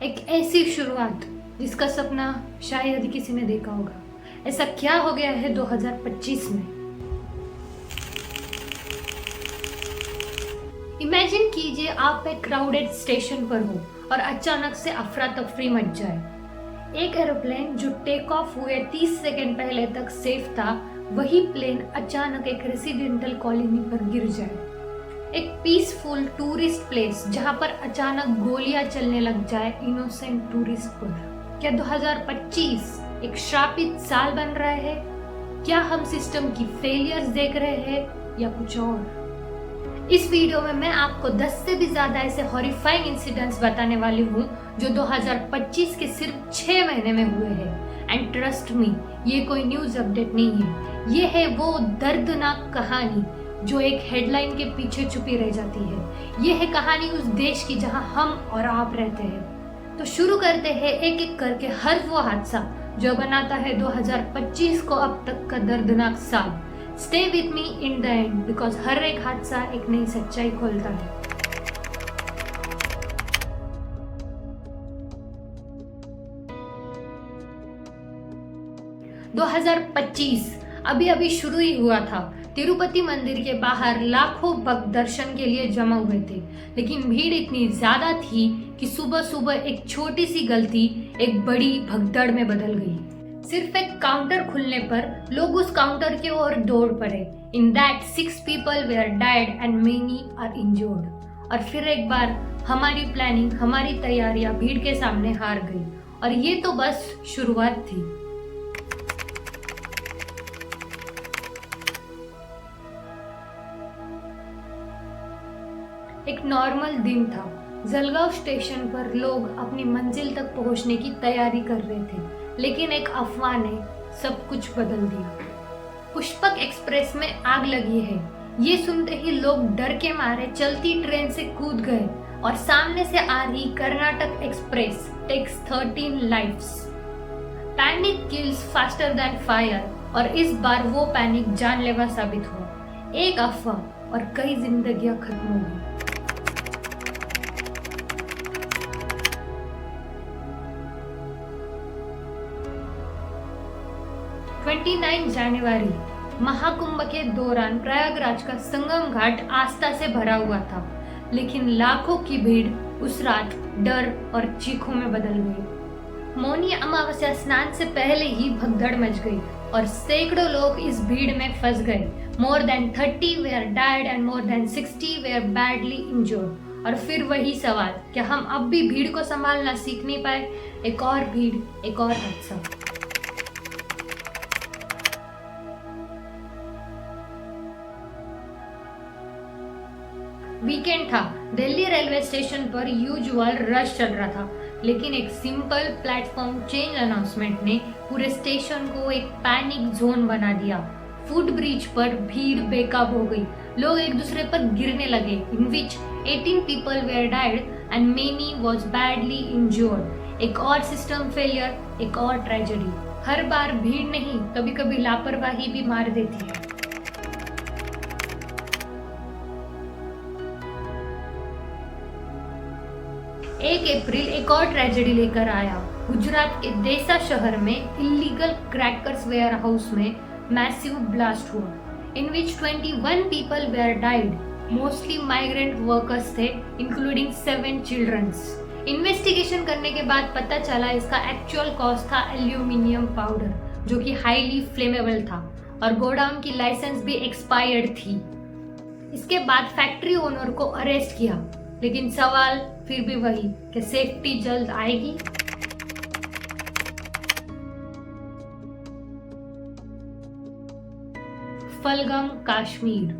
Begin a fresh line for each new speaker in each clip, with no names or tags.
एक ऐसी शुरुआत जिसका सपना शायद किसी ने देखा होगा। ऐसा क्या हो गया है 2025 में? इमेजिन कीजिए आप एक क्राउडेड स्टेशन पर हो और अचानक से अफरा तफरी मच जाए। एक एरोप्लेन जो टेक ऑफ हुए 30 सेकंड पहले तक सेफ था, वही प्लेन अचानक एक रेसिडेंटल कॉलोनी पर गिर जाए। एक पीसफुल टूरिस्ट प्लेस जहां पर अचानक गोलियां चलने लग जाए इनोसेंट टूरिस्ट पर। क्या 2025 एक श्रापित साल बन रहा है? क्या हम सिस्टम की फेलियर्स देख रहे हैं या कुछ और? इस वीडियो में मैं आपको 10 से भी ज्यादा ऐसे हॉरिफाइंग इंसिडेंट्स बताने वाली हूँ जो 2025 के सिर्फ 6 महीने में हुए हैं। एंड ट्रस्ट मी, ये कोई न्यूज अपडेट नहीं है, ये है वो दर्दनाक कहानी जो एक हेडलाइन के पीछे छुपी रह जाती है। ये है कहानी उस देश की जहां हम और आप रहते हैं। तो शुरू करते हैं एक एक करके हर वो हादसा जो बनाता है 2025 को अब तक का दर्दनाक साल। Stay with me in the end because हर एक हादसा एक नई सच्चाई खोलता है। दो 2025 अभी शुरू ही हुआ था। तिरुपति मंदिर के बाहर लाखों भक्त दर्शन के लिए जमा हुए थे, लेकिन भीड़ इतनी ज्यादा थी कि सुबह सुबह एक छोटी सी गलती एक बड़ी भगदड़ में बदल गई। सिर्फ एक काउंटर खुलने पर लोग उस काउंटर की ओर दौड़ पड़े। In that 6 people were died and many are injured। और फिर एक बार हमारी प्लानिंग, हमारी तैयारियां भीड़ के सामने हार गई। और ये तो बस शुरुआत थी। एक नॉर्मल दिन था। जलगांव स्टेशन पर लोग अपनी मंजिल तक पहुंचने की तैयारी कर रहे थे, लेकिन एक अफवाह ने सब कुछ बदल दिया। पुष्पक एक्सप्रेस में आग लगी है, ये सुनते ही लोग डर के मारे चलती ट्रेन से कूद गए और सामने से आ रही Karnataka express takes 13 lives. Panic kills faster than fire, और इस बार वो पैनिक जानलेवा साबित हुआ। एक अफवाह और कई जिंदगियां खत्म हो गई। 29 जनवरी महाकुंभ के दौरान प्रयागराज का संगम घाट आस्था से भरा हुआ था, लेकिन लाखों की भीड़ उस रात डर और चीखों में बदल गई। मौनी अमावस्या स्नान से पहले ही भगदड़ मच गई और सैकड़ों लोग इस भीड़ में फंस गए। More than 30 were died and more than 60 were badly injured। और फिर वही सवाल, क्या हम अब भी भीड़ को संभालना सीख नहीं पाए? एक और भीड़, एक और हादसा। वीकेंड था। दिल्ली रेलवे स्टेशन पर यूजुअल रश चल रहा था, लेकिन एक सिंपल प्लेटफॉर्म चेंज अनाउंसमेंट ने पूरे स्टेशन को एक पैनिक जोन बना दिया। फुट ब्रिज पर भीड़ बेकाबू हो गई, लोग एक दूसरे पर गिरने लगे। इन विच 18 people were died and many was badly injured। एक और सिस्टम फेलियर, एक और ट्रेजेडी। हर बार भीड़ नहीं, कभी कभी लापरवाही भी मार देती है। एक अप्रैल एक और ट्रेजेडी लेकर आया। गुजरात के देसा शहर में इलीगल क्रैकर्स वेयर हाउस में मैसिव ब्लास्ट हुआ, इन विच 21 people were died। Mostly migrant workers थे, इंक्लूडिंग 7 चिल्ड्रंस। इन्वेस्टिगेशन करने के बाद पता चला इसका एक्चुअल कॉज था एल्यूमिनियम पाउडर, जो कि हाईली फ्लेमेबल था और गोडाउन की लाइसेंस भी एक्सपायर्ड थी। इसके बाद फैक्ट्री ओनर को अरेस्ट किया, लेकिन सवाल फिर भी वही कि सेफ्टी जल्द आएगी? फलगम कश्मीर।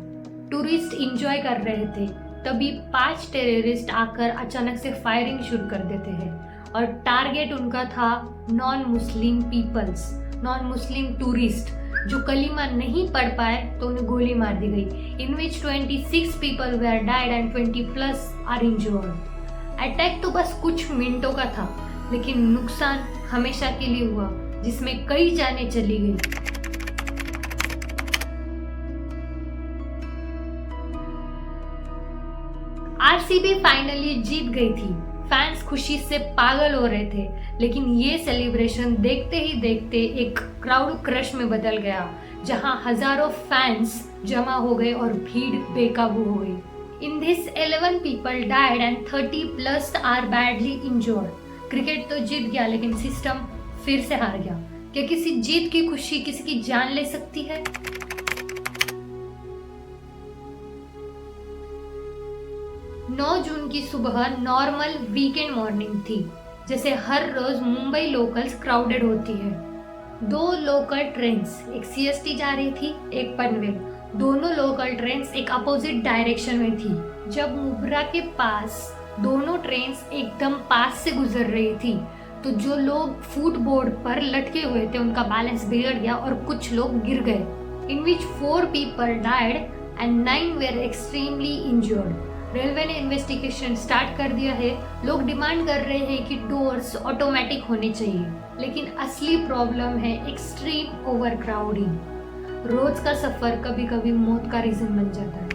टूरिस्ट एंजॉय कर रहे थे, तभी 5 टेररिस्ट आकर अचानक से फायरिंग शुरू कर देते हैं और टारगेट उनका था non Muslim peoples, non Muslim tourist जो कलीमा नहीं पढ़ पाए तो उन्हें गोली मार दी गई। इन विच 26 people were died and 20+ are injured। Attack तो बस कुछ मिनटों का था, लेकिन नुकसान हमेशा के लिए हुआ, जिसमें कई जानें चली गई। आरसीबी फाइनली जीत गई थी। फैंस खुशी से पागल हो रहे थे, लेकिन ये सेलिब्रेशन देखते ही देखते एक क्राउड क्रश में बदल गया, जहां हजारों फैंस जमा हो गए और भीड़ बेकाबू हो गई। In this 11 people died and 30 plus are badly injured. Cricket तो जीत गया, लेकिन सिस्टम फिर से हार गया। क्या किसी जीत की खुशी किसी की जान ले सकती है? नौ जून की सुबह नॉर्मल वीकेंड मॉर्निंग थी, जैसे हर रोज मुंबई लोकल्स क्राउडेड होती है। दो लोकल ट्रेन्स, एक सीएसटी जा रही थी, एक पनवेल। दोनों लोकल ट्रेन्स एक अपोजिट डायरेक्शन में थी। जब मुब्रा के पास दोनों ट्रेन्स एकदम पास से गुजर रही थी, तो जो लोग फुट बोर्ड पर लटके हुए थे उनका बैलेंस बिगड़ गया और कुछ लोग गिर गए। इन विच 4 people died and 9 were extremely injured. Railway ने इन्वेस्टिगेशन स्टार्ट कर दिया है। लोग डिमांड कर रहे हैं कि डोर्स ऑटोमेटिक होने चाहिए, लेकिन असली प्रॉब्लम है एक्सट्रीम ओवर क्राउडिंग। रोज का सफर कभी कभी मौत का रीजन बन जाता है।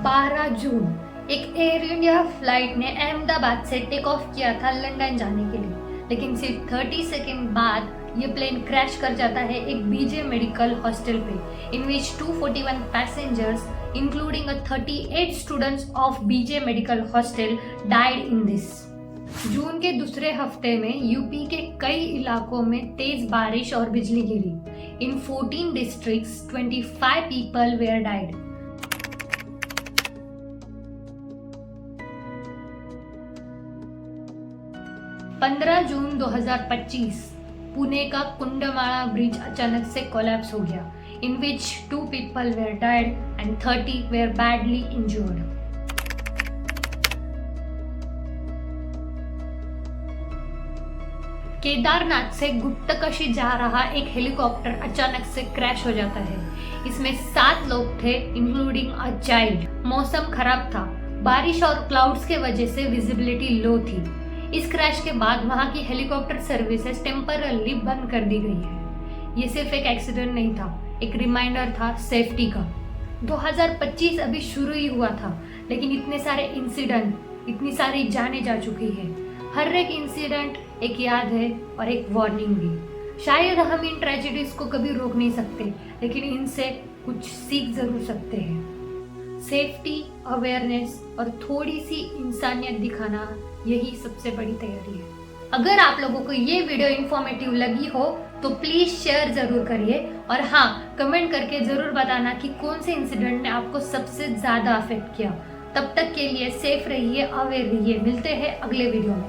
12 जून एक एयर इंडिया फ्लाइट ने अहमदाबाद से टेक ऑफ किया था लंदन जाने के लिए, लेकिन सिर्फ 30 सेकेंड बाद ये प्लेन क्रैश कर जाता है एक बीजे मेडिकल हॉस्टल पे, in which 241 passengers including 38 students of BJ medical hostel died in this. जून के दूसरे हफ्ते में यूपी के कई इलाकों में तेज बारिश और बिजली गिरी। इन 14 डिस्ट्रिक्ट्स 25 पीपल वेयर डाइड। पंद्रह जून 2025 पुणे का कुंडमाला ब्रिज अचानक से कोलैप्स हो गया, इन विच 2 people were died and 30 were badly injured. Kedarnath से गुप्तकाशी जा रहा एक हेलीकॉप्टर अचानक से क्रैश हो जाता है। इसमें 7 लोग थे, इंक्लूडिंग अ चाइल्ड। मौसम खराब था, बारिश और क्लाउड्स के वजह से विजिबिलिटी लो थी। इस क्रैश के बाद वहां की हेलीकॉप्टर सर्विसेज टेम्परली बंद कर दी गई है। ये सिर्फ एक एक्सीडेंट नहीं था, एक रिमाइंडर था सेफ्टी का। 2025 अभी शुरू ही हुआ था, लेकिन इतने सारे इंसिडेंट, इतनी सारी जानें जा चुकी है। हर एक इंसिडेंट एक याद है और एक वार्निंग भी। शायद हम इन ट्रेजेडीज को कभी रोक नहीं सकते, लेकिन इनसे कुछ सीख जरूर सकते हैं। सेफ्टी, अवेयरनेस और थोड़ी सी इंसानियत दिखाना, यही सबसे बड़ी तैयारी है। अगर आप लोगों को ये वीडियो इन्फॉर्मेटिव लगी हो तो प्लीज शेयर जरूर करिए, और हाँ, कमेंट करके जरूर बताना कि कौन से इंसिडेंट ने आपको सबसे ज्यादा अफेक्ट किया। तब तक के लिए सेफ रहिए, अवेयर रहिए। मिलते हैं अगले वीडियो में।